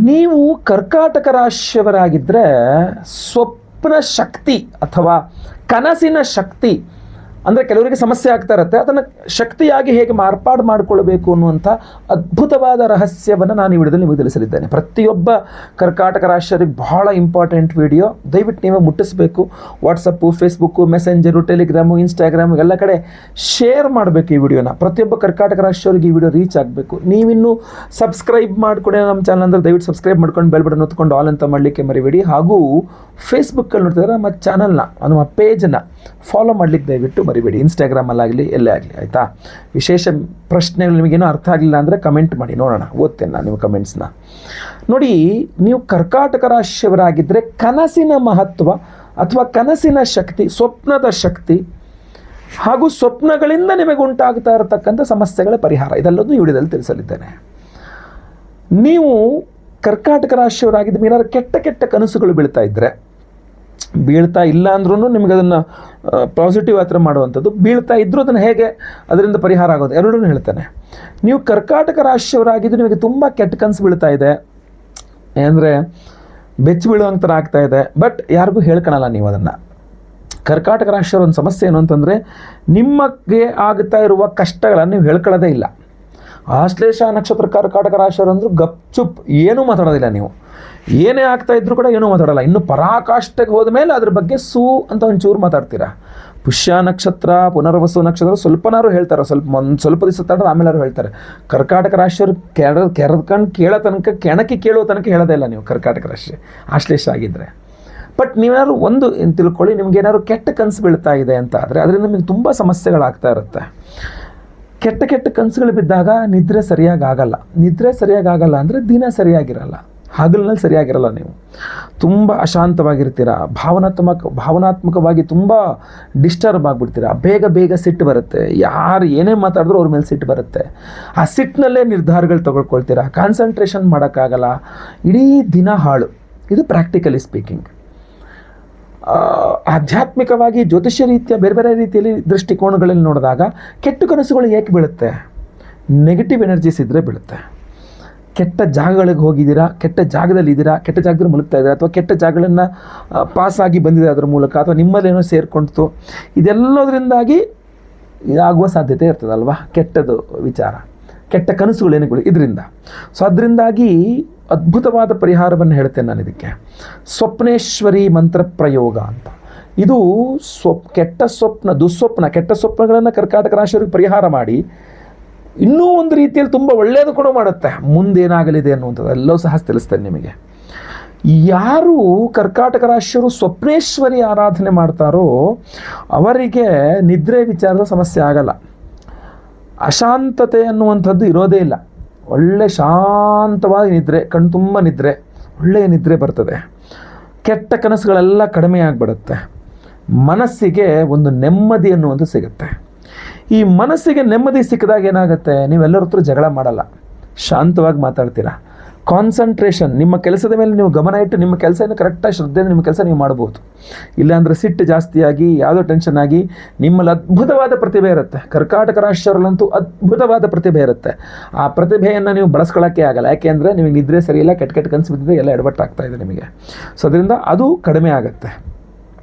ನೀವು ಕರ್ಕಾಟಕ ರಾಶಿಯವರಾಗಿದ್ದರೆ ಸ್ವಪ್ನ ಶಕ್ತಿ ಅಥವಾ ಕನಸಿನ ಶಕ್ತಿ ಅಂದರೆ ಕೆಲವರಿಗೆ ಸಮಸ್ಯೆ ಆಗ್ತಾ ಇರುತ್ತೆ, ಅದನ್ನು ಶಕ್ತಿಯಾಗಿ ಹೇಗೆ ಮಾರ್ಪಾಡು ಮಾಡಿಕೊಳ್ಬೇಕು ಅನ್ನುವಂಥ ಅದ್ಭುತವಾದ ರಹಸ್ಯವನ್ನು ನಾನು ಈ ವಿಡಿಯೋದಲ್ಲಿ ನಿಮಗೆ ತಿಳಿಸಲಿದ್ದೇನೆ. ಪ್ರತಿಯೊಬ್ಬ ಕರ್ಕಾಟಕ ರಾಶಿಯವರಿಗೆ ಬಹಳ ಇಂಪಾರ್ಟೆಂಟ್ ವಿಡಿಯೋ, ದಯವಿಟ್ಟು ನೀವು ಮುಟ್ಟಿಸಬೇಕು. WhatsApp, Facebook, messenger, Telegram, Instagram ಎಲ್ಲ ಕಡೆ ಶೇರ್ ಮಾಡಬೇಕು ಈ ವಿಡಿಯೋನ. ಪ್ರತಿಯೊಬ್ಬ ಕರ್ಕಾಟಕ ರಾಶಿಯವರಿಗೆ ಈ ವಿಡಿಯೋ ರೀಚ್ ಆಗಬೇಕು. ನೀವಿನ್ನೂ ಸಬ್ಸ್ಕ್ರೈಬ್ ಮಾಡ್ಕೊಂಡು ನಮ್ಮ ಚಾನಲ್ ಅಂದರೆ ದಯವಿಟ್ಟು ಸಬ್ಸ್ಕ್ರೈಬ್ ಮಾಡ್ಕೊಂಡು ಬೆಲ್ ಬಟನ್ ಒತ್ಕೊಂಡು ಆಲ್ ಅಂತ ಮಾಡಲಿಕ್ಕೆ ಮರಿಬೇಡಿ. ಹಾಗೂ ಫೇಸ್ಬುಕ್ಕಲ್ಲಿ ನೋಡ್ತಿದ್ರೆ ನಮ್ಮ ಚಾನಲ್ನ, ನಮ್ಮ ಪೇಜನ್ನು ಫಾಲೋ ಮಾಡಲಿಕ್ಕೆ ದಯವಿಟ್ಟು ಮರಿಬೇಡಿ. ಇನ್ಸ್ಟಾಗ್ರಾಮಲ್ಲಾಗಲಿ ಎಲ್ಲೇ ಆಗಲಿ, ಆಯಿತಾ? ವಿಶೇಷ ಪ್ರಶ್ನೆಗಳು ನಿಮಗೇನೋ ಅರ್ಥ ಆಗಲಿಲ್ಲ ಅಂದರೆ ಕಮೆಂಟ್ ಮಾಡಿ, ನೋಡೋಣ, ಓದ್ತೇನೆ ನಾನು ನಿಮ್ಮ ಕಮೆಂಟ್ಸ್ನ. ನೋಡಿ, ನೀವು ಕರ್ಕಾಟಕ ರಾಶಿಯವರಾಗಿದ್ದರೆ ಕನಸಿನ ಮಹತ್ವ ಅಥವಾ ಕನಸಿನ ಶಕ್ತಿ, ಸ್ವಪ್ನದ ಶಕ್ತಿ ಹಾಗೂ ಸ್ವಪ್ನಗಳಿಂದ ನಿಮಗೆ ಉಂಟಾಗ್ತಾ ಇರತಕ್ಕಂಥ ಸಮಸ್ಯೆಗಳ ಪರಿಹಾರ ಇದೆಲ್ಲದೂ ಈ ವಿಡಿಯೋದಲ್ಲಿ ತಿಳಿಸಲಿದ್ದೇನೆ. ನೀವು ಕರ್ಕಾಟಕ ರಾಶಿಯವರಾಗಿದ್ದ ಏನಾದ್ರು ಕೆಟ್ಟ ಕೆಟ್ಟ ಕನಸುಗಳು ಬೀಳ್ತಾ ಇಲ್ಲ ಅಂದ್ರೂ ನಿಮಗೆ ಅದನ್ನು ಪಾಸಿಟಿವ್ ಹತ್ರ ಮಾಡುವಂಥದ್ದು, ಬೀಳ್ತಾ ಇದ್ದರೂ ಅದನ್ನು ಹೇಗೆ ಅದರಿಂದ ಪರಿಹಾರ ಆಗೋದು ಎರಡೂ ಹೇಳ್ತಾನೆ. ನೀವು ಕರ್ಕಾಟಕ ರಾಶಿಯವರಾಗಿದ್ದು ನಿಮಗೆ ತುಂಬ ಕೆಟ್ಟ ಕನಸು ಬೀಳ್ತಾ ಇದೆ ಅಂದರೆ ಬೆಚ್ಚಿ ಬೀಳುವಂಥ ಥರ ಆಗ್ತಾ ಇದೆ, ಬಟ್ ಯಾರಿಗೂ ಹೇಳ್ಕೊಳಲ್ಲ ನೀವು ಅದನ್ನು. ಕರ್ಕಾಟಕ ರಾಶಿಯವರ ಒಂದು ಸಮಸ್ಯೆ ಏನು ಅಂತಂದರೆ ನಿಮಗೆ ಆಗ್ತಾ ಇರುವ ಕಷ್ಟಗಳನ್ನು ನೀವು ಹೇಳ್ಕೊಳ್ಳೋದೇ ಇಲ್ಲ. ಆಶ್ಲೇಷ ನಕ್ಷತ್ರ ಕರ್ಕಾಟಕ ರಾಶಿಯವರು ಅಂದರೂ ಗಪ್ಚುಪ್, ಏನೂ ಮಾತಾಡೋದಿಲ್ಲ. ನೀವು ಏನೇ ಆಗ್ತಾ ಇದ್ರೂ ಕೂಡ ಏನೂ ಮಾತಾಡೋಲ್ಲ. ಇನ್ನು ಪರಾಕಾಷ್ಠಕ್ಕೆ ಹೋದ ಮೇಲೆ ಅದ್ರ ಬಗ್ಗೆ ಅಂತ ಒಂಚೂರು ಮಾತಾಡ್ತೀರಾ. ಪುಷ್ಯ ನಕ್ಷತ್ರ, ಪುನರ್ವಸು ನಕ್ಷತ್ರ ಸ್ವಲ್ಪನಾರು ಹೇಳ್ತಾರೆ, ಸ್ವಲ್ಪ ದಿವಸ ತಡೆದು ಆಮೇಲೆ ಹೇಳ್ತಾರೆ. ಕರ್ಕಾಟಕ ರಾಶಿಯವರು ಕೆರೆದ್ಕೊಂಡು ಕೇಳೋ ತನಕ, ಕೆಣಕಿ ಕೇಳೋ ತನಕ ಹೇಳೋದೇ ಇಲ್ಲ ನೀವು ಕರ್ಕಾಟಕ ರಾಶಿ ಆಶ್ಲೇಷ ಆಗಿದ್ದರೆ. ಬಟ್ ನೀವೇನಾದ್ರು ಒಂದು ತಿಳ್ಕೊಳ್ಳಿ, ನಿಮ್ಗೇನಾದ್ರು ಕೆಟ್ಟ ಕನಸು ಬೀಳ್ತಾ ಇದೆ ಅಂತ ಆದರೆ ಅದರಿಂದ ನಿಮಗೆ ತುಂಬ ಸಮಸ್ಯೆಗಳಾಗ್ತಾ ಇರುತ್ತೆ. ಕೆಟ್ಟ ಕನಸುಗಳು ಬಿದ್ದಾಗ ನಿದ್ರೆ ಸರಿಯಾಗಿ ಆಗಲ್ಲ ಅಂದರೆ ದಿನ ಸರಿಯಾಗಿರಲ್ಲ, ಹಗಲಿನಲ್ಲಿ ಸರಿಯಾಗಿರಲ್ಲ. ನೀವು ತುಂಬ ಅಶಾಂತವಾಗಿರ್ತೀರ, ಭಾವನಾತ್ಮಕವಾಗಿ ತುಂಬ ಡಿಸ್ಟರ್ಬ್ ಆಗಿಬಿಡ್ತೀರ. ಬೇಗ ಸಿಟ್ಟು ಬರುತ್ತೆ. ಯಾರು ಏನೇ ಮಾತಾಡಿದ್ರು ಅವ್ರ ಮೇಲೆ ಸಿಟ್ಟು ಬರುತ್ತೆ. ಆ ಸಿಟ್ಟಿನಲ್ಲೇ ನಿರ್ಧಾರಗಳು ತಗೊಳ್ಕೊಳ್ತೀರಾ, ಕಾನ್ಸಂಟ್ರೇಷನ್ ಮಾಡೋಕ್ಕಾಗಲ್ಲ, ಇಡೀ ದಿನ ಹಾಳು. ಇದು ಪ್ರಾಕ್ಟಿಕಲಿ ಸ್ಪೀಕಿಂಗ್. ಆಧ್ಯಾತ್ಮಿಕವಾಗಿ ಜ್ಯೋತಿಷ್ಯ ರೀತಿಯ ಬೇರೆ ರೀತಿಯಲ್ಲಿ ದೃಷ್ಟಿಕೋನಗಳಲ್ಲಿ ನೋಡಿದಾಗ ಕೆಟ್ಟ ಕನಸುಗಳು ಏಕೆ ಬೀಳುತ್ತೆ? ನೆಗೆಟಿವ್ ಎನರ್ಜೀಸ್ ಇದ್ದರೆ ಬೀಳುತ್ತೆ. ಕೆಟ್ಟ ಜಾಗಗಳಿಗೆ ಹೋಗಿದ್ದೀರಾ, ಕೆಟ್ಟ ಜಾಗದಲ್ಲಿ ಇದ್ದೀರಾ, ಕೆಟ್ಟ ಜಾಗದಲ್ಲಿ ಮುಳುಗ್ತಾ ಇದ್ದೀರಾ, ಅಥವಾ ಕೆಟ್ಟ ಜಾಗಗಳನ್ನು ಪಾಸಾಗಿ ಬಂದಿದೆ ಅದರ ಮೂಲಕ, ಅಥವಾ ನಿಮ್ಮಲ್ಲೇನೋ ಸೇರಿಕೊಂಡಿತು, ಇದೆಲ್ಲದರಿಂದಾಗಿ ಆಗುವ ಸಾಧ್ಯತೆ ಇರ್ತದಲ್ವ ಕೆಟ್ಟದು ವಿಚಾರ, ಕೆಟ್ಟ ಕನಸುಗಳೇನುಗಳು ಇದರಿಂದ. ಸೊ ಅದರಿಂದಾಗಿ ಅದ್ಭುತವಾದ ಪರಿಹಾರವನ್ನು ಹೇಳ್ತೇನೆ ನಾನು ಇದಕ್ಕೆ. ಸ್ವಪ್ನೇಶ್ವರಿ ಮಂತ್ರ ಪ್ರಯೋಗ ಅಂತ. ಇದು ಕೆಟ್ಟ ಸ್ವಪ್ನಗಳನ್ನು ಕರ್ಕಾಟಕ ರಾಶಿಯವರಿಗೆ ಪರಿಹಾರ ಮಾಡಿ ಇನ್ನೂ ಒಂದು ರೀತಿಯಲ್ಲಿ ತುಂಬ ಒಳ್ಳೆಯದು ಕೂಡ ಮಾಡುತ್ತೆ. ಮುಂದೇನಾಗಲಿದೆ ಅನ್ನುವಂಥದ್ದು ಎಲ್ಲವೂ ಸಹ ತಿಳಿಸ್ತೇನೆ ನಿಮಗೆ. ಯಾರು ಕರ್ಕಾಟಕ ರಾಶಿಯವರು ಸ್ವಪ್ನೇಶ್ವರಿ ಆರಾಧನೆ ಮಾಡ್ತಾರೋ ಅವರಿಗೆ ನಿದ್ರೆ ವಿಚಾರದ ಸಮಸ್ಯೆ ಆಗಲ್ಲ. ಅಶಾಂತತೆ ಅನ್ನುವಂಥದ್ದು ಇರೋದೇ ಇಲ್ಲ. ಒಳ್ಳೆ ಶಾಂತವಾಗಿ ನಿದ್ರೆ, ಕಣ್ತುಂಬ ನಿದ್ರೆ, ಒಳ್ಳೆಯ ನಿದ್ರೆ ಬರ್ತದೆ. ಕೆಟ್ಟ ಕನಸುಗಳೆಲ್ಲ ಕಡಿಮೆ ಆಗಿಬಿಡುತ್ತೆ. ಮನಸ್ಸಿಗೆ ಒಂದು ನೆಮ್ಮದಿ ಅನ್ನುವಂಥದ್ದು ಸಿಗುತ್ತೆ. ಈ ಮನಸ್ಸಿಗೆ ನೆಮ್ಮದಿ ಸಿಕ್ಕಿದಾಗ ಏನಾಗುತ್ತೆ, ನೀವೆಲ್ಲರ ಹತ್ರ ಜಗಳ ಮಾಡಲ್ಲ, ಶಾಂತವಾಗಿ ಮಾತಾಡ್ತೀರಾ. ಕಾನ್ಸಂಟ್ರೇಷನ್, ನಿಮ್ಮ ಕೆಲಸದ ಮೇಲೆ ನೀವು ಗಮನ ಇಟ್ಟು ನಿಮ್ಮ ಕೆಲಸವನ್ನು ಕರೆಕ್ಟಾಗಿ ಶ್ರದ್ಧೆಯಿಂದ ನಿಮ್ಮ ಕೆಲಸ ನೀವು ಮಾಡ್ಬೋದು. ಇಲ್ಲಾಂದರೆ ಸಿಟ್ಟು ಜಾಸ್ತಿಯಾಗಿ ಯಾವುದೋ ಟೆನ್ಷನ್ ಆಗಿ ನಿಮ್ಮಲ್ಲಿ ಅದ್ಭುತವಾದ ಪ್ರತಿಭೆ ಇರುತ್ತೆ. ಕರ್ಕಾಟಕ ರಾಶಿಯವರಲ್ಲಂತೂ ಅದ್ಭುತವಾದ ಪ್ರತಿಭೆ ಇರುತ್ತೆ. ಆ ಪ್ರತಿಭೆಯನ್ನು ನೀವು ಬಳಸ್ಕೊಳ್ಳೋಕ್ಕೆ ಆಗಲ್ಲ. ಯಾಕೆಂದರೆ ನಿಮಗೆ ನಿದ್ರೆ ಸರಿಯಿಲ್ಲ, ಕೆಟ್ಟ ಕನಸು ಬಿದ್ದಿದೆ, ಎಲ್ಲ ಎಡವಟ್ಟಾಗ್ತಾ ಇದೆ ನಿಮಗೆ. ಸೊ ಅದರಿಂದ ಅದು ಕಡಿಮೆ ಆಗುತ್ತೆ,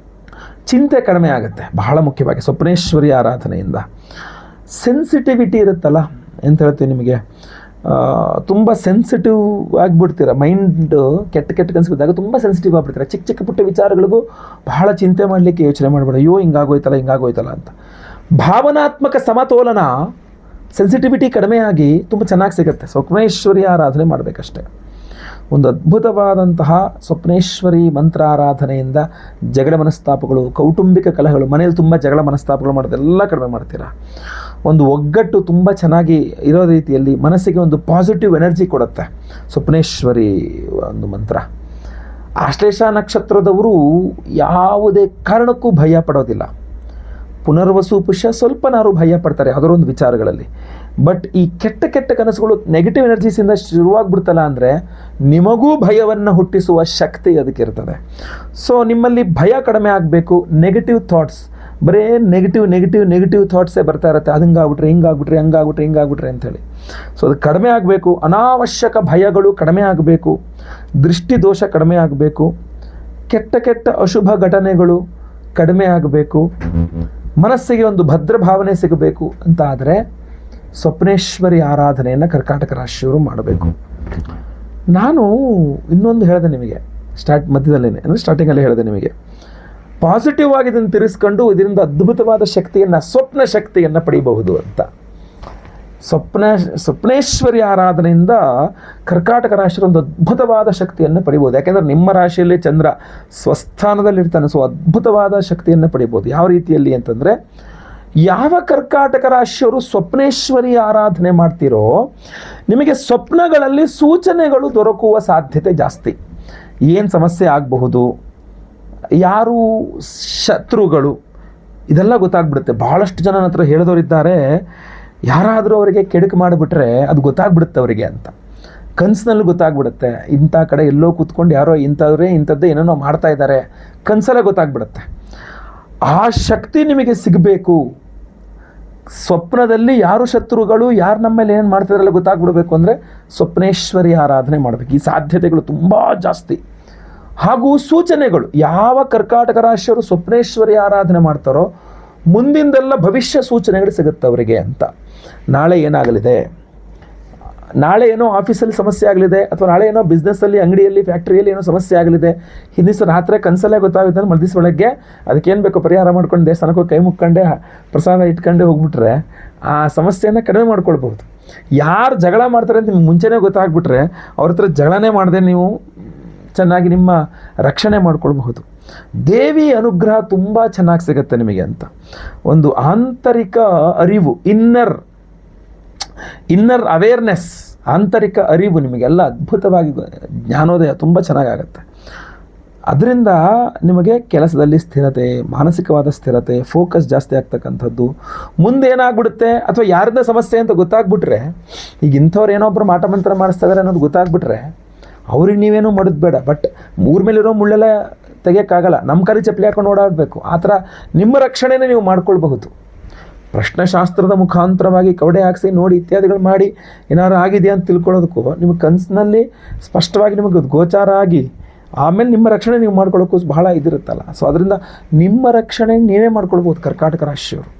ಚಿಂತೆ ಕಡಿಮೆ ಆಗುತ್ತೆ. ಬಹಳ ಮುಖ್ಯವಾಗಿ ಸ್ವಪ್ನೇಶ್ವರಿ ಆರಾಧನೆಯಿಂದ ಸೆನ್ಸಿಟಿವಿಟಿ ಇರುತ್ತಲ್ಲ ಅಂತ ಹೇಳ್ತೀವಿ ನಿಮಗೆ. ತುಂಬ ಸೆನ್ಸಿಟಿವ್ ಆಗಿಬಿಡ್ತೀರ. ಮೈಂಡ್ ಕೆಟ್ಟ ಕನಸು ಬಿದ್ದಾಗ ತುಂಬ ಸೆನ್ಸಿಟಿವ್ ಆಗಿಬಿಡ್ತೀರ. ಚಿಕ್ಕ ಪುಟ್ಟ ವಿಚಾರಗಳಿಗೂ ಬಹಳ ಚಿಂತೆ ಮಾಡಲಿಕ್ಕೆ ಯೋಚನೆ ಮಾಡಬೇಡ. ಅಯ್ಯೋ ಹಿಂಗಾಗೋಯ್ತಲ್ಲ ಅಂತ. ಭಾವನಾತ್ಮಕ ಸಮತೋಲನ, ಸೆನ್ಸಿಟಿವಿಟಿ ಕಡಿಮೆಯಾಗಿ ತುಂಬ ಚೆನ್ನಾಗಿ ಸಿಗುತ್ತೆ. ಸ್ವಪ್ನೇಶ್ವರಿ ಆರಾಧನೆ ಮಾಡಬೇಕಷ್ಟೆ. ಒಂದು ಅದ್ಭುತವಾದಂತಹ ಸ್ವಪ್ನೇಶ್ವರಿ ಮಂತ್ರ ಆರಾಧನೆಯಿಂದ ಜಗಳ ಮನಸ್ತಾಪಗಳು, ಕೌಟುಂಬಿಕ ಕಲಹಗಳು, ಮನೆಯಲ್ಲಿ ತುಂಬ ಜಗಳ ಮನಸ್ತಾಪಗಳು ಮಾಡೋದೆಲ್ಲ ಕಡಿಮೆ ಮಾಡ್ತೀರಾ. ಒಂದು ಒಗ್ಗಟ್ಟು ತುಂಬ ಚೆನ್ನಾಗಿ ಇರೋ ರೀತಿಯಲ್ಲಿ ಮನಸ್ಸಿಗೆ ಒಂದು ಪಾಸಿಟಿವ್ ಎನರ್ಜಿ ಕೊಡುತ್ತೆ ಸ್ವಪ್ನೇಶ್ವರಿ ಒಂದು ಮಂತ್ರ. ಆಶ್ಲೇಷ ನಕ್ಷತ್ರದವರು ಯಾವುದೇ ಕಾರಣಕ್ಕೂ ಭಯ ಪಡೋದಿಲ್ಲ. ಪುನರ್ವಸು ಪುಷ್ಯ ಸ್ವಲ್ಪನಾರು ಭಯ ಪಡ್ತಾರೆ ಯಾವುದರೊಂದು ವಿಚಾರಗಳಲ್ಲಿ. ಬಟ್ ಈ ಕೆಟ್ಟ ಕನಸುಗಳು ನೆಗೆಟಿವ್ ಎನರ್ಜೀಸಿಂದ ಶುರುವಾಗ್ಬಿಡ್ತಲ್ಲ ಅಂದರೆ ನಿಮಗೂ ಭಯವನ್ನು ಹುಟ್ಟಿಸುವ ಶಕ್ತಿ ಅದಕ್ಕಿರ್ತದೆ. ಸೊ ನಿಮ್ಮಲ್ಲಿ ಭಯ ಕಡಿಮೆ ಆಗಬೇಕು, ನೆಗೆಟಿವ್ ಥಾಟ್ಸ್, ಬರೀ ನೆಗೆಟಿವ್ ಥಾಟ್ಸೇ ಬರ್ತಾ ಇರುತ್ತೆ. ಅದು ಹಿಂಗಾಗ್ಬಿಟ್ರೆ ಅಂಥೇಳಿ. ಸೊ ಅದು ಕಡಿಮೆ ಆಗಬೇಕು. ಅನಾವಶ್ಯಕ ಭಯಗಳು ಕಡಿಮೆ ಆಗಬೇಕು, ದೃಷ್ಟಿ ದೋಷ ಕಡಿಮೆ ಆಗಬೇಕು, ಕೆಟ್ಟ ಅಶುಭ ಘಟನೆಗಳು ಕಡಿಮೆ ಆಗಬೇಕು, ಮನಸ್ಸಿಗೆ ಒಂದು ಭದ್ರ ಭಾವನೆ ಸಿಗಬೇಕು ಅಂತ ಆದರೆ ಸ್ವಪ್ನೇಶ್ವರಿ ಆರಾಧನೆಯನ್ನು ಕರ್ಕಾಟಕ ರಾಶಿಯವರು ಮಾಡಬೇಕು. ನಾನು ಇನ್ನೊಂದು ಹೇಳಿದೆ ನಿಮಗೆ ಸ್ಟಾರ್ಟಿಂಗಲ್ಲಿ ಹೇಳಿದೆ ನಿಮಗೆ, ಪಾಸಿಟಿವ್ ಆಗಿ ಇದನ್ನು ತಿರ್ಸ್ಕೊಂಡು ಇದರಿಂದ ಅದ್ಭುತವಾದ ಶಕ್ತಿಯನ್ನು, ಸ್ವಪ್ನ ಶಕ್ತಿಯನ್ನು ಪಡಿಬಹುದು ಅಂತ. ಸ್ವಪ್ನೇಶ್ವರಿ ಆರಾಧನೆಯಿಂದ ಕರ್ಕಾಟಕ ರಾಶಿಯ ಒಂದು ಅದ್ಭುತವಾದ ಶಕ್ತಿಯನ್ನು ಪಡಿಬೋದು. ಯಾಕೆಂದರೆ ನಿಮ್ಮ ರಾಶಿಯಲ್ಲಿ ಚಂದ್ರ ಸ್ವಸ್ಥಾನದಲ್ಲಿರ್ತಾನೆ. ಸೊ ಅದ್ಭುತವಾದ ಶಕ್ತಿಯನ್ನು ಪಡಿಬೋದು. ಯಾವ ರೀತಿಯಲ್ಲಿ ಅಂತಂದರೆ, ಯಾವ ಕರ್ಕಾಟಕ ರಾಶಿಯವರು ಸ್ವಪ್ನೇಶ್ವರಿ ಆರಾಧನೆ ಮಾಡ್ತೀರೋ ನಿಮಗೆ ಸ್ವಪ್ನಗಳಲ್ಲಿ ಸೂಚನೆಗಳು ದೊರಕುವ ಸಾಧ್ಯತೆ ಜಾಸ್ತಿ. ಏನು ಸಮಸ್ಯೆ ಆಗಬಹುದು, ಯಾರು ಶತ್ರುಗಳು, ಇದೆಲ್ಲ ಗೊತ್ತಾಗ್ಬಿಡುತ್ತೆ. ಭಾಳಷ್ಟು ಜನ ನನ್ನ ಹತ್ರ ಹೇಳಿದವರಿದ್ದಾರೆ, ಯಾರಾದರೂ ಅವರಿಗೆ ಕೆಡುಕು ಮಾಡಿಬಿಟ್ರೆ ಅದು ಗೊತ್ತಾಗ್ಬಿಡುತ್ತೆ ಅವರಿಗೆ ಅಂತ. ಕನಸಿನಲ್ಲಿ ಗೊತ್ತಾಗ್ಬಿಡುತ್ತೆ. ಇಂಥ ಕಡೆ ಎಲ್ಲೋ ಕೂತ್ಕೊಂಡು ಯಾರೋ ಇಂಥದ್ದೇ ಏನೇನೋ ಮಾಡ್ತಾ ಇದ್ದಾರೆ, ಕನಸಲ್ಲೇ ಗೊತ್ತಾಗ್ಬಿಡುತ್ತೆ. ಆ ಶಕ್ತಿ ನಿಮಗೆ ಸಿಗಬೇಕು. ಸ್ವಪ್ನದಲ್ಲಿ ಯಾರು ಶತ್ರುಗಳು, ಯಾರು ನಮ್ಮ ಮೇಲೆ ಏನು ಮಾಡ್ತಿದ್ರಲ್ಲ ಗೊತ್ತಾಗ್ಬಿಡ್ಬೇಕು ಅಂದರೆ ಸ್ವಪ್ನೇಶ್ವರಿ ಆರಾಧನೆ ಮಾಡಬೇಕು. ಈ ಸಾಧ್ಯತೆಗಳು ತುಂಬ ಜಾಸ್ತಿ. ಹಾಗೂ ಸೂಚನೆಗಳು, ಯಾವ ಕರ್ಕಾಟಕ ರಾಶಿಯವರು ಸ್ವಪ್ನೇಶ್ವರಿ ಆರಾಧನೆ ಮಾಡ್ತಾರೋ ಮುಂದಿಂದೆಲ್ಲ ಭವಿಷ್ಯ ಸೂಚನೆಗಳು ಸಿಗುತ್ತೆ ಅವರಿಗೆ ಅಂತ. ನಾಳೆ ಏನಾಗಲಿದೆ, ನಾಳೆ ಏನೋ ಆಫೀಸಲ್ಲಿ ಸಮಸ್ಯೆ ಆಗಲಿದೆ, ಅಥವಾ ನಾಳೆ ಏನೋ ಬಿಸ್ನೆಸ್ಸಲ್ಲಿ, ಅಂಗಡಿಯಲ್ಲಿ, ಫ್ಯಾಕ್ಟ್ರಿಯಲ್ಲಿ ಏನೋ ಸಮಸ್ಯೆ ಆಗಲಿದೆ, ಹಿಂದಿನ ರಾತ್ರಿ ಕನಸಲ್ಲೇ ಗೊತ್ತಾಗುತ್ತೆ. ಮರುದಿವ್ಸ ಬೆಳಗ್ಗೆ ಅದಕ್ಕೇನು ಬೇಕೋ ಪರಿಹಾರ ಮಾಡ್ಕೊಂಡು ದೇವಸ್ಥಾನಕ್ಕೆ ಕೈ ಮುಕ್ಕೊಂಡೆ ಪ್ರಸಾದ ಇಟ್ಕೊಂಡೆ ಹೋಗ್ಬಿಟ್ರೆ ಆ ಸಮಸ್ಯೆಯನ್ನು ಕಡಿಮೆ ಮಾಡ್ಕೊಳ್ಬಹುದು. ಯಾರು ಜಗಳ ಮಾಡ್ತಾರೆ ಅಂತ ನಿಮ್ಗೆ ಮುಂಚೆನೇ ಗೊತ್ತಾಗ್ಬಿಟ್ರೆ ಅವ್ರ ಹತ್ರ ಜಗಳನೇ ಮಾಡದೆ ನೀವು ಚೆನ್ನಾಗಿ ನಿಮ್ಮ ರಕ್ಷಣೆ ಮಾಡ್ಕೊಳ್ಬಹುದು. ದೇವಿ ಅನುಗ್ರಹ ತುಂಬ ಚೆನ್ನಾಗಿ ಸಿಗುತ್ತೆ ನಿಮಗೆ ಅಂತ. ಒಂದು ಆಂತರಿಕ ಅರಿವು, ಇನ್ನರ್ ಅವೇರ್ನೆಸ್, ಆಂತರಿಕ ಅರಿವು ನಿಮಗೆಲ್ಲ ಅದ್ಭುತವಾಗಿ ಜ್ಞಾನೋದಯ ತುಂಬ ಚೆನ್ನಾಗಾಗತ್ತೆ. ಅದರಿಂದ ನಿಮಗೆ ಕೆಲಸದಲ್ಲಿ ಸ್ಥಿರತೆ, ಮಾನಸಿಕವಾದ ಸ್ಥಿರತೆ, ಫೋಕಸ್ ಜಾಸ್ತಿ ಆಗ್ತಕ್ಕಂಥದ್ದು. ಮುಂದೇನಾಗ್ಬಿಡುತ್ತೆ ಅಥವಾ ಯಾರದ ಸಮಸ್ಯೆ ಅಂತ ಗೊತ್ತಾಗ್ಬಿಟ್ರೆ, ಈಗ ಇಂಥವ್ರು ಏನೊಬ್ಬರು ಮಾಟ ಮಂತ್ರ ಮಾಡಿಸ್ತಾ ಇದ್ದಾರೆ ಅನ್ನೋದು ಗೊತ್ತಾಗ್ಬಿಟ್ರೆ ಅವ್ರಿಗೆ ನೀವೇನೂ ಮಾಡೋದು ಬೇಡ. ಬಟ್ ಮೇಲಿರೋ ಮುಳ್ಳೆಲ್ಲ ತೆಗಿಯೋಕ್ಕಾಗಲ್ಲ, ನಮ್ಮ ಕರಿ ಚಪ್ಪಲಿ ಹಾಕೊಂಡು ಓಡಾಡಬೇಕು. ಆ ಥರ ನಿಮ್ಮ ರಕ್ಷಣೆನೇ ನೀವು ಮಾಡ್ಕೊಳ್ಬಹುದು. ಪ್ರಶ್ನೆಶಾಸ್ತ್ರದ ಮುಖಾಂತರವಾಗಿ ಕವಡೆ ಹಾಕಿಸಿ ನೋಡಿ ಇತ್ಯಾದಿಗಳು ಮಾಡಿ ಏನಾದ್ರು ಆಗಿದೆಯಾ ಅಂತ ತಿಳ್ಕೊಳ್ಳೋದಕ್ಕೂ ನಿಮಗೆ ಕನಸಿನಲ್ಲಿ ಸ್ಪಷ್ಟವಾಗಿ ನಿಮಗೆ ಗೋಚಾರ ಆಗಿ ಆಮೇಲೆ ನಿಮ್ಮ ರಕ್ಷಣೆ ನೀವು ಮಾಡ್ಕೊಳ್ಳೋಕ್ಕೂ ಬಹಳ ಇದಿರುತ್ತಲ್ಲ. ಸೊ ಅದರಿಂದ ನಿಮ್ಮ ರಕ್ಷಣೆ ನೀವೇ ಮಾಡ್ಕೊಳ್ಬೋದು ಕರ್ಕಾಟಕ ರಾಶಿಯವರು.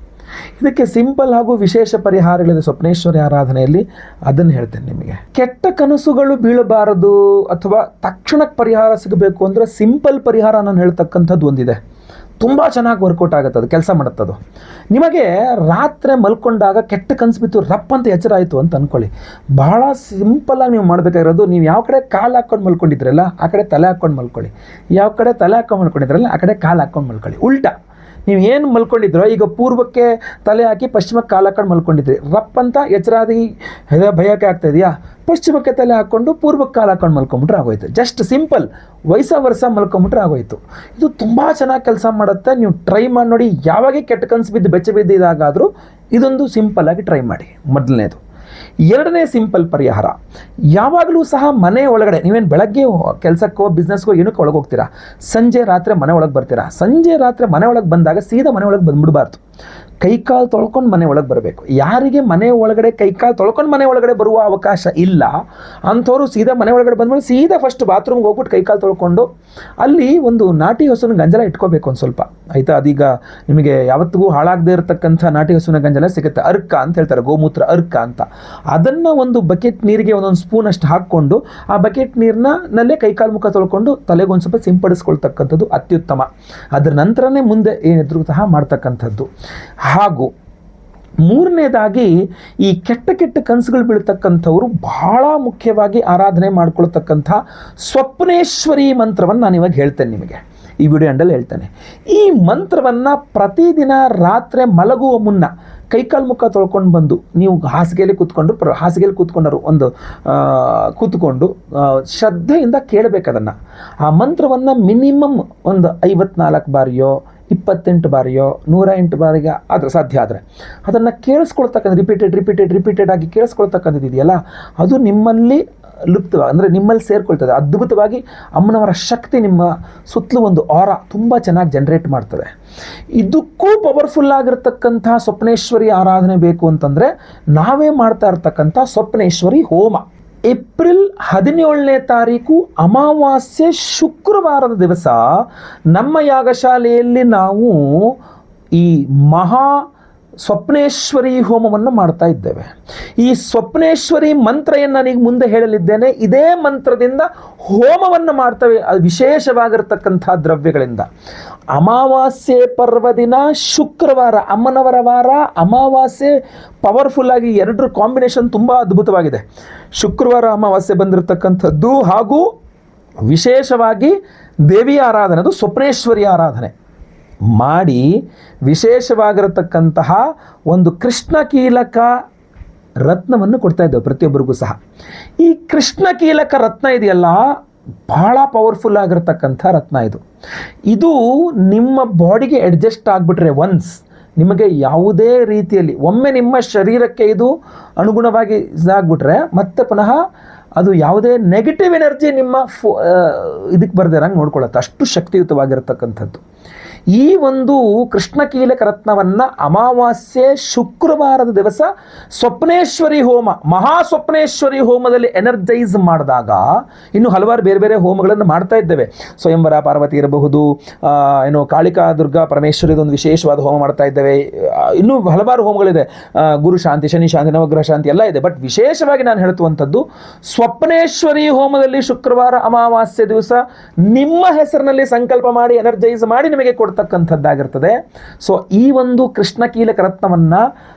ಇದಕ್ಕೆ ಸಿಂಪಲ್ ಹಾಗೂ ವಿಶೇಷ ಪರಿಹಾರಗಳಿದೆ ಸ್ವಪ್ನೇಶ್ವರಿ ಆರಾಧನೆಯಲ್ಲಿ, ಅದನ್ನು ಹೇಳ್ತೇನೆ ನಿಮಗೆ. ಕೆಟ್ಟ ಕನಸುಗಳು ಬೀಳಬಾರದು ಅಥವಾ ತಕ್ಷಣಕ್ಕೆ ಪರಿಹಾರ ಸಿಗಬೇಕು ಅಂದರೆ ಸಿಂಪಲ್ ಪರಿಹಾರ ನಾನು ಹೇಳ್ತಕ್ಕಂಥದ್ದು ಒಂದಿದೆ. ತುಂಬ ಚೆನ್ನಾಗಿ ವರ್ಕೌಟ್ ಆಗುತ್ತೆ, ಅದು ಕೆಲಸ ಮಾಡುತ್ತದು. ನಿಮಗೆ ರಾತ್ರಿ ಮಲ್ಕೊಂಡಾಗ ಕೆಟ್ಟ ಕನಸು ಬಿತ್ತು, ರಪ್ ಅಂತ ಎಚ್ಚರ ಆಯಿತು ಅಂತ ಅಂದ್ಕೊಳ್ಳಿ. ಬಹಳ ಸಿಂಪಲ್ಲಾಗಿ ನೀವು ಮಾಡಬೇಕಾಗಿರೋದು, ನೀವು ಯಾವ ಕಡೆ ಕಾಲು ಹಾಕ್ಕೊಂಡು ಮಲ್ಕೊಂಡಿದ್ರಲ್ಲ ಆ ಕಡೆ ತಲೆ ಹಾಕ್ಕೊಂಡು ಮಲ್ಕೊಳ್ಳಿ, ಯಾವ ಕಡೆ ತಲೆ ಹಾಕ್ಕೊಂಡು ಮಲ್ಕೊಂಡಿದ್ರಲ್ಲ ಆ ಕಡೆ ಕಾಲು ಹಾಕ್ಕೊಂಡು ಮಲ್ಕೊಳ್ಳಿ. ಉಲ್ಟಾ ನೀವು ಏನು ಮಲ್ಕೊಂಡಿದ್ರೋ, ಈಗ ಪೂರ್ವಕ್ಕೆ ತಲೆ ಹಾಕಿ ಪಶ್ಚಿಮಕ್ಕೆ ಕಾಲು ಹಾಕೊಂಡು ಮಲ್ಕೊಂಡಿದ್ರಿ, ರಪ್ ಅಂತ ಎಚ್ಚರಾದಿ ಭಯಕ್ಕೆ ಆಗ್ತಾಯಿದೆಯಾ, ಪಶ್ಚಿಮಕ್ಕೆ ತಲೆ ಹಾಕ್ಕೊಂಡು ಪೂರ್ವಕ್ಕೆ ಕಾಲು ಹಾಕೊಂಡು ಮಲ್ಕೊಂಬಿಟ್ರೆ ಆಗೋಯ್ತು. ಜಸ್ಟ್ ಸಿಂಪಲ್ ವರ್ಷ ಮಲ್ಕೊಂಬಿಟ್ರೆ ಆಗೋಯ್ತು. ಇದು ತುಂಬ ಚೆನ್ನಾಗಿ ಕೆಲಸ ಮಾಡುತ್ತೆ. ನೀವು ಟ್ರೈ ಮಾಡಿ ನೋಡಿ. ಯಾವಾಗ ಕೆಟ್ಟ ಕನಸು ಬಿದ್ದು ಬೆಚ್ಚ ಬಿದ್ದಿದ್ದಾಗಾದರೂ ಇದೊಂದು ಸಿಂಪಲ್ಲಾಗಿ ಟ್ರೈ ಮಾಡಿ. ಮೊದಲನೇದು. ಎರಡನೇ ಸಿಂಪಲ್ ಪರಿಹಾರ, ಯಾವಾಗಲೂ ಸಹ ಮನೆ ಒಳಗಡೆ, ನೀವೇನು ಬೆಳಗ್ಗೆ ಕೆಲಸಕ್ಕೋ ಬಿಸ್ನೆಸ್ಗೋ ಏನಕ್ಕೆ ಒಳಗೆ ಹೋಗ್ತೀರಾ, ಸಂಜೆ ರಾತ್ರಿ ಮನೆ ಒಳಗೆ ಬರ್ತೀರಾ. ಸಂಜೆ ರಾತ್ರಿ ಮನೆ ಒಳಗೆ ಬಂದಾಗ ಸೀದಾ ಮನೆ ಒಳಗೆ ಬಂದುಬಿಡಬಾರ್ದು. ಕೈಕಾಲು ತೊಳ್ಕೊಂಡು ಮನೆ ಒಳಗೆ ಬರಬೇಕು. ಯಾರಿಗೆ ಮನೆ ಒಳಗಡೆ ಕೈಕಾಲು ತೊಳ್ಕೊಂಡು ಮನೆ ಒಳಗಡೆ ಬರುವ ಅವಕಾಶ ಇಲ್ಲ ಅಂಥವ್ರು ಸೀದಾ ಮನೆ ಒಳಗಡೆ ಬಂದಮೇಲೆ ಸೀದಾ ಫಸ್ಟ್ ಬಾತ್ರೂಮ್ಗೆ ಹೋಗ್ಬಿಟ್ಟು ಕೈಕಾಲು ತೊಳ್ಕೊಂಡು ಅಲ್ಲಿ ಒಂದು ನಾಟಿ ಹಸುವಿನ ಗಂಜಲ ಇಟ್ಕೋಬೇಕು ಒಂದು ಸ್ವಲ್ಪ, ಆಯಿತಾ. ಅದೀಗ ನಿಮಗೆ ಯಾವತ್ತಿಗೂ ಹಾಳಾಗದೇ ಇರತಕ್ಕಂಥ ನಾಟಿ ಹಸುವಿನ ಗಂಜಲ ಸಿಗುತ್ತೆ, ಅರ್ಕ ಅಂತ ಹೇಳ್ತಾರೆ, ಗೋಮೂತ್ರ ಅರ್ಕ ಅಂತ. ಅದನ್ನು ಒಂದು ಬಕೆಟ್ ನೀರಿಗೆ ಒಂದೊಂದು ಸ್ಪೂನ್ ಅಷ್ಟು ಹಾಕ್ಕೊಂಡು ಆ ಬಕೆಟ್ ನೀರಿನಲ್ಲೇ ಕೈಕಾಲು ಮುಖ ತೊಳ್ಕೊಂಡು ತಲೆಗೊಂದು ಸ್ವಲ್ಪ ಸಿಂಪಡಿಸ್ಕೊಳ್ತಕ್ಕಂಥದ್ದು ಅತ್ಯುತ್ತಮ. ಅದರ ನಂತರನೇ ಮುಂದೆ ಏನಿದ್ರು ಸಹ ಮಾಡ್ತಕ್ಕಂಥದ್ದು. ಹಾಗೂ ಮೂರನೇದಾಗಿ ಈ ಕೆಟ್ಟ ಕನಸುಗಳು ಬೀಳ್ತಕ್ಕಂಥವ್ರು ಬಹಳ ಮುಖ್ಯವಾಗಿ ಆರಾಧನೆ ಮಾಡ್ಕೊಳ್ತಕ್ಕಂಥ ಸ್ವಪ್ನೇಶ್ವರಿ ಮಂತ್ರವನ್ನು ನಾನು ಇವಾಗ ಹೇಳ್ತೇನೆ ನಿಮಗೆ, ಈ ವಿಡಿಯೋ ಎಂಡಲ್ಲಿ ಹೇಳ್ತೇನೆ. ಈ ಮಂತ್ರವನ್ನು ಪ್ರತಿದಿನ ರಾತ್ರಿ ಮಲಗುವ ಮುನ್ನ ಕೈಕಾಲು ಮುಖ ತೊಳ್ಕೊಂಡು ಬಂದು ನೀವು ಹಾಸಿಗೆಯಲ್ಲಿ ಕೂತ್ಕೊಂಡರು ಒಂದು ಕೂತ್ಕೊಂಡು ಶ್ರದ್ಧೆಯಿಂದ ಕೇಳಬೇಕು ಅದನ್ನು. ಆ ಮಂತ್ರವನ್ನು ಮಿನಿಮಮ್ ಒಂದು 54 ಬಾರಿಯೋ 28 ಬಾರಿಯೋ 108 ಬಾರಿಗೆ ಆದರೆ ಸಾಧ್ಯ ಆದರೆ ಅದನ್ನು ಕೇಳಿಸ್ಕೊಳ್ತಕ್ಕಂಥ ರಿಪೀಟೆಡ್ ಆಗಿ ಕೇಳಿಸ್ಕೊಳ್ತಕ್ಕಂಥದ್ದು ಇದೆಯಲ್ಲ, ಅದು ನಿಮ್ಮಲ್ಲಿ ಲುಪ್ತವಾಗಿ ಅಂದರೆ ನಿಮ್ಮಲ್ಲಿ ಸೇರ್ಕೊಳ್ತದೆ. ಅದ್ಭುತವಾಗಿ ಅಮ್ಮನವರ ಶಕ್ತಿ ನಿಮ್ಮ ಸುತ್ತಲೂ ಒಂದು ಆರಾ ತುಂಬ ಚೆನ್ನಾಗಿ ಜನರೇಟ್ ಮಾಡ್ತದೆ. ಇದಕ್ಕೂ ಪವರ್ಫುಲ್ ಆಗಿರ್ತಕ್ಕಂಥ ಸ್ವಪ್ನೇಶ್ವರಿ ಆರಾಧನೆ ಬೇಕು ಅಂತಂದರೆ ನಾವೇ ಮಾಡ್ತಾ ಇರ್ತಕ್ಕಂಥ ಸ್ವಪ್ನೇಶ್ವರಿ ಹೋಮ. ಏಪ್ರಿಲ್ 17ನೇ ತಾರೀಕು ಅಮಾವಾಸ್ಯೆ ಶುಕ್ರವಾರದ ದಿವಸ ನಮ್ಮ ಯಾಗಶಾಲೆಯಲ್ಲಿ ನಾವು ಈ ಮಹಾ ಸ್ವಪ್ನೇಶ್ವರಿ ಹೋಮವನ್ನು ಮಾಡ್ತಾ ಇದ್ದೇವೆ. ಈ ಸ್ವಪ್ನೇಶ್ವರಿ ಮಂತ್ರ ನನಗೆ ಮುಂದೆ ಹೇಳಲಿದ್ದೇನೆ. ಇದೇ ಮಂತ್ರದಿಂದ ಹೋಮವನ್ನು ಮಾಡ್ತೇವೆ, ಅದು ವಿಶೇಷವಾಗಿರ್ತಕ್ಕಂಥ ದ್ರವ್ಯಗಳಿಂದ. ಅಮಾವಾಸ್ಯೆ ಪರ್ವದಿನ ಶುಕ್ರವಾರ, ಅಮ್ಮನವರ ವಾರ, ಅಮಾವಾಸ್ಯೆ ಪವರ್ಫುಲ್ಲಾಗಿ ಎರಡರ ಕಾಂಬಿನೇಷನ್ ತುಂಬ ಅದ್ಭುತವಾಗಿದೆ. ಶುಕ್ರವಾರ ಅಮಾವಾಸ್ಯೆ ಬಂದಿರತಕ್ಕಂಥದ್ದು ಹಾಗೂ ವಿಶೇಷವಾಗಿ ದೇವಿಯ ಆರಾಧನೆ, ಅದು ಸ್ವಪ್ನೇಶ್ವರಿ ಆರಾಧನೆ ಮಾಡಿ ವಿಶೇಷವಾಗಿರತಕ್ಕಂತಹ ಒಂದು ಕೃಷ್ಣ ಕೀಲಕ ರತ್ನವನ್ನು ಕೊಡ್ತಾ ಇದ್ದೇವೆ ಪ್ರತಿಯೊಬ್ಬರಿಗೂ ಸಹ. ಈ ಕೃಷ್ಣ ಕೀಲಕ ರತ್ನ ಇದೆಯಲ್ಲ, ಭಾಳ ಪವರ್ಫುಲ್ ಆಗಿರತಕ್ಕಂಥ ರತ್ನ ಇದು. ಇದು ನಿಮ್ಮ ಬಾಡಿಗೆ ಅಡ್ಜಸ್ಟ್ ಆಗಿಬಿಟ್ರೆ ಒನ್ಸ್ ನಿಮಗೆ ಯಾವುದೇ ರೀತಿಯಲ್ಲಿ ಒಮ್ಮೆ ನಿಮ್ಮ ಶರೀರಕ್ಕೆ ಇದು ಅನುಗುಣವಾಗಿ ಇದಾಗ್ಬಿಟ್ರೆ ಮತ್ತೆ ಪುನಃ ಅದು ಯಾವುದೇ ನೆಗೆಟಿವ್ ಎನರ್ಜಿ ನಿಮ್ಮ ಇದಕ್ಕೆ ಬರ್ದಿರಂಗೆ ನೋಡ್ಕೊಳ್ಳುತ್ತೆ, ಅಷ್ಟು ಶಕ್ತಿಯುತವಾಗಿರತಕ್ಕಂಥದ್ದು. ಈ ಒಂದು ಕೃಷ್ಣ ಕೀಲಕ ರತ್ನವನ್ನು ಅಮಾವಾಸ್ಯೆ ಶುಕ್ರವಾರದ ದಿವಸ ಸ್ವಪ್ನೇಶ್ವರಿ ಹೋಮ, ಮಹಾ ಸ್ವಪ್ನೇಶ್ವರಿ ಹೋಮದಲ್ಲಿ ಎನರ್ಜೈಸ್ ಮಾಡಿದಾಗ, ಇನ್ನು ಹಲವಾರು ಬೇರೆ ಬೇರೆ ಹೋಮಗಳನ್ನು ಮಾಡ್ತಾ ಇದ್ದೇವೆ. ಸ್ವಯಂವರ ಪಾರ್ವತಿ ಇರಬಹುದು, ಏನು ಕಾಳಿಕಾ ದುರ್ಗಾ ಪರಮೇಶ್ವರಿದೊಂದು ವಿಶೇಷವಾದ ಹೋಮ ಮಾಡ್ತಾ ಇದ್ದೇವೆ, ಇನ್ನೂ ಹಲವಾರು ಹೋಮಗಳಿದೆ, ಗುರು ಶಾಂತಿ, ಶನಿ ಶಾಂತಿ, ನವಗ್ರಹ ಶಾಂತಿ ಎಲ್ಲ ಇದೆ. ಬಟ್ ವಿಶೇಷವಾಗಿ ನಾನು ಹೇಳುವಂಥದ್ದು ಸ್ವಪ್ನೇಶ್ವರಿ ಹೋಮದಲ್ಲಿ ಶುಕ್ರವಾರ ಅಮಾವಾಸ್ಯೆ ದಿವಸ ನಿಮ್ಮ ಹೆಸರಿನಲ್ಲಿ ಸಂಕಲ್ಪ ಮಾಡಿ ಎನರ್ಜೈಸ್ ಮಾಡಿ ನಿಮಗೆ ಕೊಡ್ತಕ್ಕಂಥದ್ದಾಗಿರ್ತದೆ. ಸೊ ಈ ಒಂದು ಕೃಷ್ಣ ಕೀಲಕ ರತ್ನವನ್ನು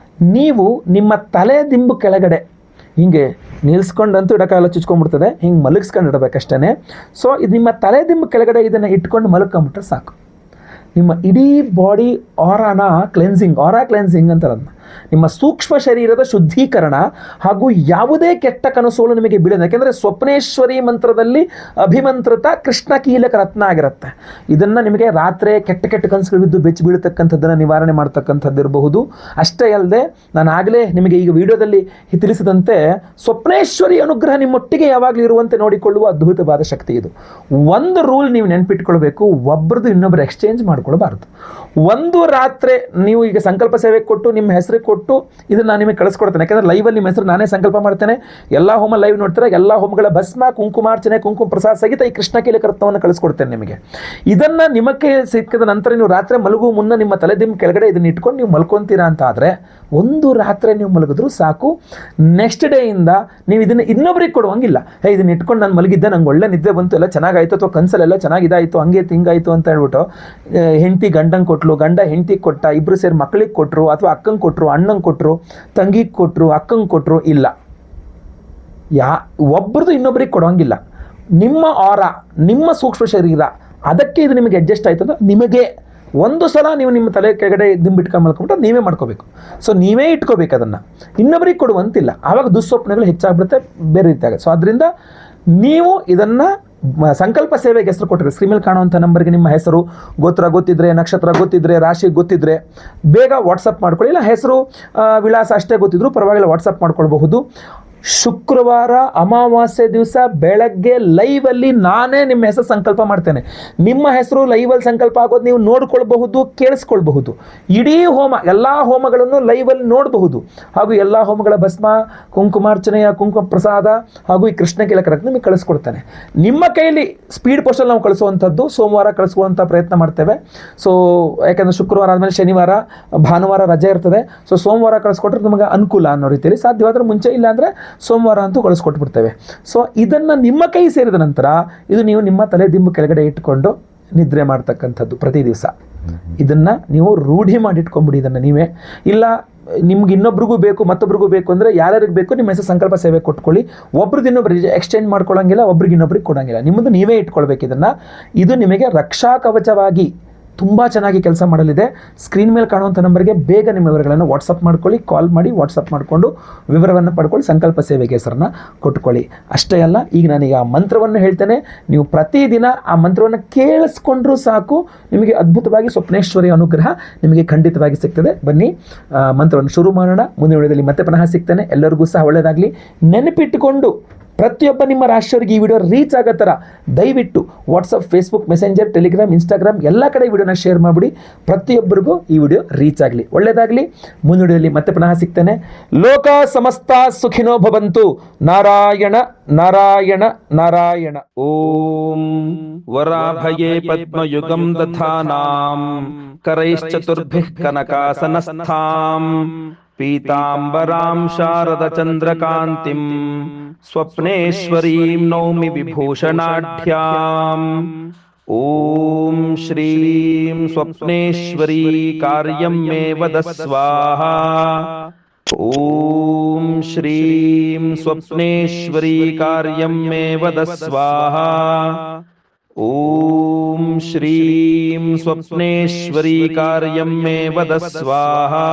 ನೀವು ನಿಮ್ಮ ತಲೆ ದಿಂಬು ಕೆಳಗಡೆ ಹಿಂಗೆ ನಿಲ್ಸ್ಕೊಂಡಂತೂ ಇಡಕಾಲ ಚುಚ್ಕೊಂಡ್ಬಿಡ್ತದೆ, ಹಿಂಗೆ ಮಲಗಿಸ್ಕೊಂಡು ಇಡಬೇಕಷ್ಟೇ. ಸೊ ಇದು ನಿಮ್ಮ ತಲೆ ದಿಂಬು ಕೆಳಗಡೆ ಇದನ್ನು ಇಟ್ಕೊಂಡು ಮಲಗ್ಕೊಂಬಿಟ್ರೆ ಸಾಕು. ನಿಮ್ಮ ಇಡೀ ಬಾಡಿ ಆರಾ ಕ್ಲೆನ್ಸಿಂಗ್ ಅಂತಾರೆ ಅದನ್ನ, ನಿಮ್ಮ ಸೂಕ್ಷ್ಮ ಶರೀರದ ಶುದ್ಧೀಕರಣ ಹಾಗೂ ಯಾವುದೇ ಕೆಟ್ಟ ಕನಸುಗಳು ನಿಮಗೆ ಬೀಳೋದು. ಯಾಕೆಂದರೆ ಸ್ವಪ್ನೇಶ್ವರಿ ಮಂತ್ರದಲ್ಲಿ ಅಭಿಮಂತ್ರಿತ ಕೃಷ್ಣ ಕೀಲಕ ರತ್ನ ಆಗಿರುತ್ತೆ. ಇದನ್ನು ನಿಮಗೆ ರಾತ್ರಿ ಕೆಟ್ಟ ಕನಸುಗಳು ಬಿದ್ದು ಬೆಚ್ಚಿ ಬೀಳತಕ್ಕಂಥದ್ದನ್ನು ನಿವಾರಣೆ ಮಾಡ್ತಕ್ಕಂಥದ್ದು ಇರಬಹುದು. ಅಷ್ಟೇ ಅಲ್ಲದೆ ನಾನು ಆಗಲೇ ನಿಮಗೆ ಈಗ ವಿಡಿಯೋದಲ್ಲಿ ತಿಳಿಸಿದಂತೆ ಸ್ವಪ್ನೇಶ್ವರಿ ಅನುಗ್ರಹ ನಿಮ್ಮೊಟ್ಟಿಗೆ ಯಾವಾಗಲೂ ಇರುವಂತೆ ನೋಡಿಕೊಳ್ಳುವ ಅದ್ಭುತವಾದ ಶಕ್ತಿ ಇದು. ಒಂದು ರೂಲ್ ನೀವು ನೆನ್ಪಿಟ್ಕೊಳ್ಬೇಕು, ಒಬ್ಬರದು ಇನ್ನೊಬ್ಬರು ಎಕ್ಸ್ಚೇಂಜ್ ಮಾಡ್ಕೊಳ್ಬಾರ್ದು. ಒಂದು ರಾತ್ರಿ ನೀವು ಈಗ ಸಂಕಲ್ಪ ಸೇವೆ ಕೊಟ್ಟು ನಿಮ್ಮ ಹೆಸರು ಕೊಟ್ಟು ಇದನ್ನು ನಾನು ನಿಮಗೆ ಕಳಿಸ್ಕೊಡ್ತೇನೆ. ಯಾಕೆಂದರೆ ಲೈವಲ್ಲಿ ನಿಮ್ಮ ಹೆಸರು ನಾನೇ ಸಂಕಲ್ಪ ಮಾಡ್ತೇನೆ. ಎಲ್ಲ ಹೋಮ ಲೈವ್ ನೋಡ್ತಾರೆ, ಎಲ್ಲ ಹೋಮಗಳ ಭಸ್ಮ, ಕುಂಕುಮಾರ್ಚನೆ, ಕುಂಕುಮ ಪ್ರಸಾದ ಸಹಿತ ಈ ಕೃಷ್ಣ ಕೀಲಕ ರತ್ನವನ್ನು ಕಳಿಸ್ಕೊಡ್ತೇನೆ ನಿಮಗೆ. ಇದನ್ನು ನಿಮಗೆ ಸಿಕ್ಕಿದ ನಂತರ ನೀವು ರಾತ್ರಿ ಮಲಗುವ ಮುನ್ನ ನಿಮ್ಮ ತಲೆದಿಂಬು ಕೆಳಗಡೆ ಇದನ್ನು ಇಟ್ಕೊಂಡು ನೀವು ಮಲ್ಕೊತೀರಾ ಅಂತ ಆದರೆ ಒಂದು ರಾತ್ರಿ ನೀವು ಮಲಗಿದ್ರು ಸಾಕು. ನೆಕ್ಸ್ಟ್ ಡೇಯಿಂದ ನೀವು ಇದನ್ನು ಇನ್ನೊಬ್ರಿಗೆ ಕೊಡುವಂಗಿಲ್ಲ. ಇದನ್ನು ಇಟ್ಕೊಂಡು ನಾನು ಮಲಗಿದ್ದೆ, ನಂಗೆ ಒಳ್ಳೆ ನಿದ್ದೆ ಬಂತು, ಎಲ್ಲ ಚೆನ್ನಾಗಾಯಿತು, ಅಥವಾ ಕನಸಲೆಲ್ಲ ಚೆನ್ನಾಗಿದಾಯಿತು, ಹಂಗೆ ಹಿಂಗಾಯಿತು ಅಂತ ಹೇಳ್ಬಿಟ್ಟು ಹೆಂಡತಿ ಗಂಡಂಗೆ ಕೊಟ್ಟಲು, ಗಂಡ ಹೆಂಡತಿಗೆ ಕೊಟ್ಟ, ಇಬ್ಬರು ಸೇರಿ ಮಕ್ಕಳಿಗೆ ಕೊಟ್ಟರು, ಅಥವಾ ಅಕ್ಕಂಗೆ ಕೊಟ್ಟರು, ಅಣ್ಣಂಗೆ ಕೊಟ್ಟರು, ತಂಗಿಗೆ ಕೊಟ್ಟರು, ಅಕ್ಕಂಗೆ ಕೊಟ್ಟರು, ಇಲ್ಲ, ಒಬ್ಬರದು ಇನ್ನೊಬ್ರಿಗೆ ಕೊಡೋಂಗಿಲ್ಲ. ನಿಮ್ಮ ಆರಾ, ನಿಮ್ಮ ಸೂಕ್ಷ್ಮ ಶರೀರ, ಅದಕ್ಕೆ ಇದು ನಿಮಗೆ ಅಡ್ಜಸ್ಟ್ ಆಯಿತು ಅಂದ್ರೆ ನಿಮಗೆ ಒಂದು ಸಲ ನೀವು ನಿಮ್ಮ ತಲೆ ಕೆಳಗಡೆ ದಿಂಬಿಟ್ಕೊಂಡು ಮಲ್ಕೊಂಬಿಟ್ಟು ನೀವೇ ಮಾಡ್ಕೋಬೇಕು. ಸೊ ನೀವೇ ಇಟ್ಕೋಬೇಕು, ಅದನ್ನು ಇನ್ನೊಬ್ಬರಿಗೆ ಕೊಡುವಂತಿಲ್ಲ. ಆವಾಗ ದುಸ್ವಪ್ನಗಳು ಹೆಚ್ಚಾಗ್ಬಿಡುತ್ತೆ, ಬೇರೆ ರೀತಿ ಆಗುತ್ತೆ. ಸೊ ಅದರಿಂದ ನೀವು ಇದನ್ನು ಸಂಕಲ್ಪ ಸೇವೆಗೆ ಹೆಸರು ಕೊಟ್ಟರೆ ಸ್ಕ್ರೀನ್ ಮೇಲೆ ಕಾಣುವಂಥ ನಂಬರ್ಗೆ ನಿಮ್ಮ ಹೆಸರು, ಗೋತ್ರ ಗೊತ್ತಿದ್ರೆ, ನಕ್ಷತ್ರ ಗೊತ್ತಿದ್ರೆ, ರಾಶಿ ಗೊತ್ತಿದ್ರೆ ಬೇಗ ವಾಟ್ಸಪ್ ಮಾಡ್ಕೊಳ್ಳಿ. ಇಲ್ಲ ಹೆಸರು ವಿಳಾಸ ಅಷ್ಟೇ ಗೊತ್ತಿದ್ರು ಪರವಾಗಿಲ್ಲ, ವಾಟ್ಸಪ್ ಮಾಡ್ಕೊಳ್ಬಹುದು. ಶುಕ್ರವಾರ ಅಮಾವಾಸ್ಯೆ ದಿವಸ ಬೆಳಗ್ಗೆ ಲೈವಲ್ಲಿ ನಾನೇ ನಿಮ್ಮ ಹೆಸರು ಸಂಕಲ್ಪ ಮಾಡ್ತೇನೆ. ನಿಮ್ಮ ಹೆಸರು ಲೈವಲ್ಲಿ ಸಂಕಲ್ಪ ಆಗೋದು ನೀವು ನೋಡ್ಕೊಳ್ಬಹುದು, ಕೇಳಿಸ್ಕೊಳ್ಬಹುದು. ಇಡೀ ಹೋಮ, ಎಲ್ಲ ಹೋಮಗಳನ್ನು ಲೈವಲ್ಲಿ ನೋಡಬಹುದು. ಹಾಗೂ ಎಲ್ಲ ಹೋಮಗಳ ಭಸ್ಮ, ಕುಂಕುಮಾರ್ಚನೆಯ ಕುಂಕುಮ ಪ್ರಸಾದ ಹಾಗೂ ಈ ಕೃಷ್ಣ ಕೀಲಕ ರತ್ನ ನಿಮಗೆ ಕಳಿಸ್ಕೊಡ್ತೇನೆ. ನಿಮ್ಮ ಕೈಯಲ್ಲಿ ಸ್ಪೀಡ್ ಪೋಸ್ಟಲ್ಲಿ ನಾವು ಕಳಿಸುವಂಥದ್ದು ಸೋಮವಾರ ಕಳಿಸ್ಕೊಳ್ಳುವಂಥ ಪ್ರಯತ್ನ ಮಾಡ್ತೇವೆ. ಸೊ ಯಾಕಂದರೆ ಶುಕ್ರವಾರ ಆದಮೇಲೆ ಶನಿವಾರ ಭಾನುವಾರ ರಜೆ ಇರ್ತದೆ. ಸೊ ಸೋಮವಾರ ಕಳಿಸ್ಕೊಟ್ರೆ ನಮಗೆ ಅನುಕೂಲ ಅನ್ನೋ ರೀತಿಯಲ್ಲಿ, ಸಾಧ್ಯವಾದರೆ ಮುಂಚೆ, ಇಲ್ಲ ಅಂದರೆ ಸೋಮವಾರ ಅಂತೂ ಕಳಿಸ್ಕೊಟ್ಬಿಡ್ತೇವೆ. ಸೊ ಇದನ್ನು ನಿಮ್ಮ ಕೈ ಸೇರಿದ ನಂತರ ಇದು ನೀವು ನಿಮ್ಮ ತಲೆ ದಿಂಬು ಕೆಳಗಡೆ ಇಟ್ಕೊಂಡು ನಿದ್ರೆ ಮಾಡ್ತಕ್ಕಂಥದ್ದು ಪ್ರತಿ ದಿವಸ. ಇದನ್ನು ನೀವು ರೂಢಿ ಮಾಡಿಟ್ಕೊಂಬಿಡಿ ಇದನ್ನು ನೀವೇ. ಇಲ್ಲ ನಿಮ್ಗೆ ಇನ್ನೊಬ್ರಿಗೂ ಬೇಕು, ಮತ್ತೊಬ್ರಿಗೂ ಬೇಕು ಅಂದರೆ ಯಾರ್ಯಾರಿಗೆ ಬೇಕು ನಿಮ್ಮ ಹೆಸರು ಸಂಕಲ್ಪ ಸೇವೆ ಕೊಟ್ಕೊಳ್ಳಿ. ಒಬ್ರದ್ದು ಇನ್ನೊಬ್ರಿಗೆ ಎಕ್ಸ್ಚೇಂಜ್ ಮಾಡ್ಕೊಳ್ಳೋಂಗಿಲ್ಲ, ಒಬ್ರಿಗೆ ಇನ್ನೊಬ್ರಿಗೆ ಕೊಡೋಂಗಿಲ್ಲ, ನಿಮ್ಮದು ನೀವೇ ಇಟ್ಕೊಳ್ಬೇಕು ಇದನ್ನು. ಇದು ನಿಮಗೆ ರಕ್ಷಾ ಕವಚವಾಗಿ ತುಂಬ ಚೆನ್ನಾಗಿ ಕೆಲಸ ಮಾಡಲಿದೆ. ಸ್ಕ್ರೀನ್ ಮೇಲೆ ಕಾಣುವಂಥ ನಂಬರ್ಗೆ ಬೇಗ ನಿಮ್ಮ ವಿವರಗಳನ್ನು ವಾಟ್ಸಪ್ ಮಾಡ್ಕೊಳ್ಳಿ, ಕಾಲ್ ಮಾಡಿ ವಾಟ್ಸಪ್ ಮಾಡಿಕೊಂಡು ವಿವರವನ್ನು ಪಡ್ಕೊಳ್ಳಿ, ಸಂಕಲ್ಪ ಸೇವೆಗೆ ಹೆಸರನ್ನು ಕೊಟ್ಕೊಳ್ಳಿ. ಅಷ್ಟೇ ಅಲ್ಲ, ಈಗ ನಾನೀಗ ಆ ಮಂತ್ರವನ್ನು ಹೇಳ್ತೇನೆ, ನೀವು ಪ್ರತಿದಿನ ಆ ಮಂತ್ರವನ್ನು ಕೇಳಿಸ್ಕೊಂಡ್ರೂ ಸಾಕು, ನಿಮಗೆ ಅದ್ಭುತವಾಗಿ ಸ್ವಪ್ನೇಶ್ವರಿ ಅನುಗ್ರಹ ನಿಮಗೆ ಖಂಡಿತವಾಗಿ ಸಿಗ್ತದೆ. ಬನ್ನಿ ಮಂತ್ರವನ್ನು ಶುರು ಮಾಡೋಣ. ಮುಂದಿನ ವಿಡಿಯೋದಲ್ಲಿ ಮತ್ತೆ ಪುನಃ ಸಿಗ್ತೇನೆ. ಎಲ್ಲರಿಗೂ ಸಹ ಒಳ್ಳೆಯದಾಗಲಿ. ನೆನಪಿಟ್ಟುಕೊಂಡು ಪ್ರತಿಯೊಬ್ಬ ನಿಮ್ಮ ರಾಶಿಯವರಿಗೆ ಈ ವಿಡಿಯೋ ರೀಚ್ ಆಗೋ ಥರ ದಯವಿಟ್ಟು WhatsApp, Facebook, messenger, Telegram, Instagram ಎಲ್ಲ ಕಡೆ ಈ ವಿಡಿಯೋನ ಶೇರ್ ಮಾಡಿಬಿಡಿ. ಪ್ರತಿಯೊಬ್ಬರಿಗೂ ಈ ವಿಡಿಯೋ ರೀಚ್ ಆಗಲಿ. ಒಳ್ಳೆಯದಾಗಲಿ. ಮುಂದಿನ ವಿಡಿಯೋದಲ್ಲಿ ಮತ್ತೆ ಪುನಃ ಸಿಗ್ತೇನೆ. ಲೋಕ ಸಮಸ್ತ ಸುಖಿನೋ ಭವಂತು. ನಾರಾಯಣ ನಾರಾಯಣ ನಾರಾಯಣ. ಓಂ ವರಾಭಯೇ ಪದ್ಮಯುಗಂ ದಧಾನಾಂ ಕರೈಶ್ಚತುರ್ಭಿಃ ಕನಕಾಸನಸ್ಥಾಂ ಪೀತಾಂಬರಾಂ ಶಾರದಚಂದ್ರಕಾಂತಿಂ ಸ್ವಪ್ನೇಶ್ವರೀಂ ನೌಮಿ ವಿಭೂಷಣಾಢ್ಯಾಂ. ಓಂ ಶ್ರೀಂ ಸ್ವಪ್ನೇಶ್ವರೀ ಕಾರ್ಯಂ ಮೇ ವದ ಸ್ವಾಹಾ. ಓಂ ಶ್ರೀಂ ಸ್ವಪ್ನೇಶ್ವರೀ ಕಾರ್ಯಂ ಮೇ ವದ ಸ್ವಾಹಾ. ಓಂ ಶ್ರೀಂ ಸ್ವಪ್ನೇಶ್ವರೀ ಕಾರ್ಯಂ ಮೇ ವದ ಸ್ವಾಹಾ.